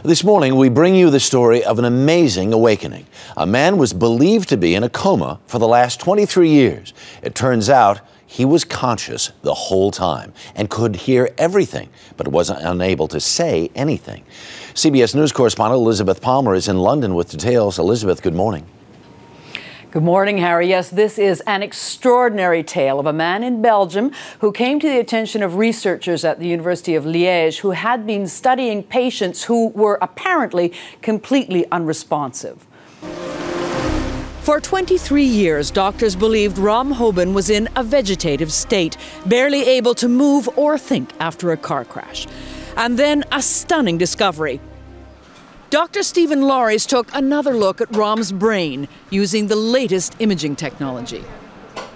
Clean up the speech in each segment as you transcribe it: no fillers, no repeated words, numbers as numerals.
This morning, we bring you the story of an amazing awakening. A man was believed to be in a coma for the last 23 years. It turns out he was conscious the whole time and could hear everything, but was unable to say anything. CBS News correspondent Elizabeth Palmer is in London with details. Elizabeth, good morning. Good morning, Harry. Yes, this is an extraordinary tale of a man in Belgium who came to the attention of researchers at the University of Liège who had been studying patients who were apparently completely unresponsive. For 23 years, doctors believed Rom Hoban was in a vegetative state, barely able to move or think after a car crash. And then a stunning discovery. Dr. Stephen Lauries took another look at Rom's brain using the latest imaging technology.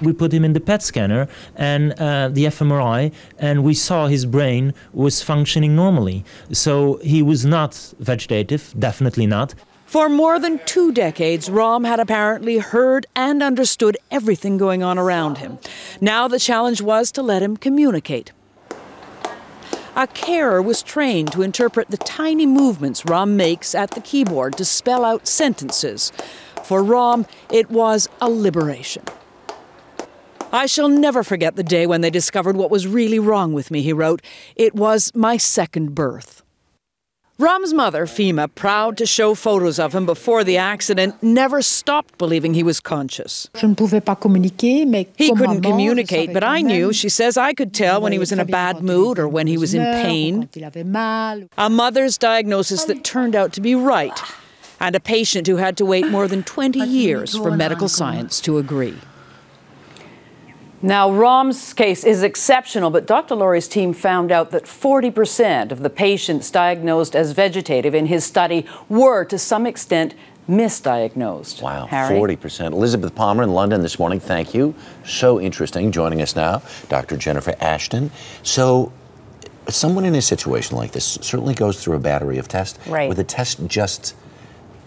We put him in the PET scanner and the fMRI, and we saw his brain was functioning normally. So he was not vegetative, definitely not. For more than 2 decades, Rom had apparently heard and understood everything going on around him. Now the challenge was to let him communicate. A carer was trained to interpret the tiny movements Rom makes at the keyboard to spell out sentences. For Rom, it was a liberation. "I shall never forget the day when they discovered what was really wrong with me," he wrote. "It was my second birth." Rom's mother, Fima, proud to show photos of him before the accident, never stopped believing he was conscious. He couldn't communicate, but I knew, she says, I could tell when he was in a bad mood or when he was in pain. A mother's diagnosis that turned out to be right, and a patient who had to wait more than 20 years for medical science to agree. Now, Rom's case is exceptional, but Dr. Lauries' team found out that 40% of the patients diagnosed as vegetative in his study were, to some extent, misdiagnosed. Wow, Harry? 40%. Elizabeth Palmer in London this morning, thank you. So interesting. Joining us now, Dr. Jennifer Ashton. So, someone in a situation like this certainly goes through a battery of tests. Right. Were the tests just,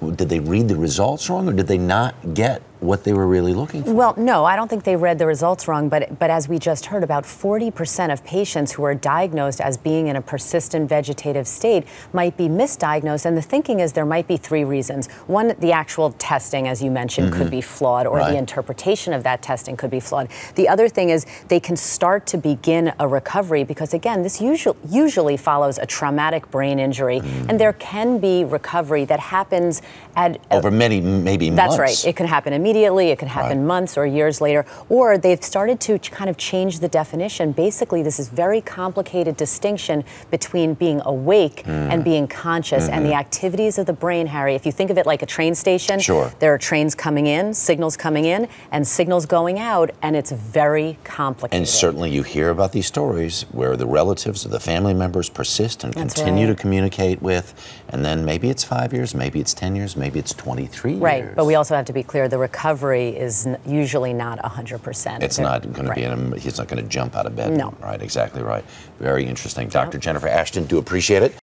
did they read the results wrong, or did they not get what they were really looking for? Well, no, I don't think they read the results wrong, but as we just heard, about 40% of patients who are diagnosed as being in a persistent vegetative state might be misdiagnosed, and the thinking is there might be 3 reasons. One, the actual testing, as you mentioned, could be flawed, or the interpretation of that testing could be flawed. The other thing is they can start to begin a recovery because, again, this usually follows a traumatic brain injury, and there can be recovery that happens at over maybe months. That's right. It can happen immediately, it can happen months or years later, or they've started to kind of change the definition. Basically, this is very complicated distinction between being awake and being conscious, and the activities of the brain, Harry. If you think of it like a train station, there are trains coming in, signals coming in, and signals going out, and it's very complicated. And certainly you hear about these stories where the relatives or the family members persist and continue to communicate with, and then maybe it's 5 years, maybe it's 10 years, maybe it's 23 years. Right, but we also have to be clear, the recovery is usually not 100%. It's not going to be, he's not going to jump out of bed. No. Right, exactly right. Very interesting. Dr. Jennifer Ashton, do appreciate it.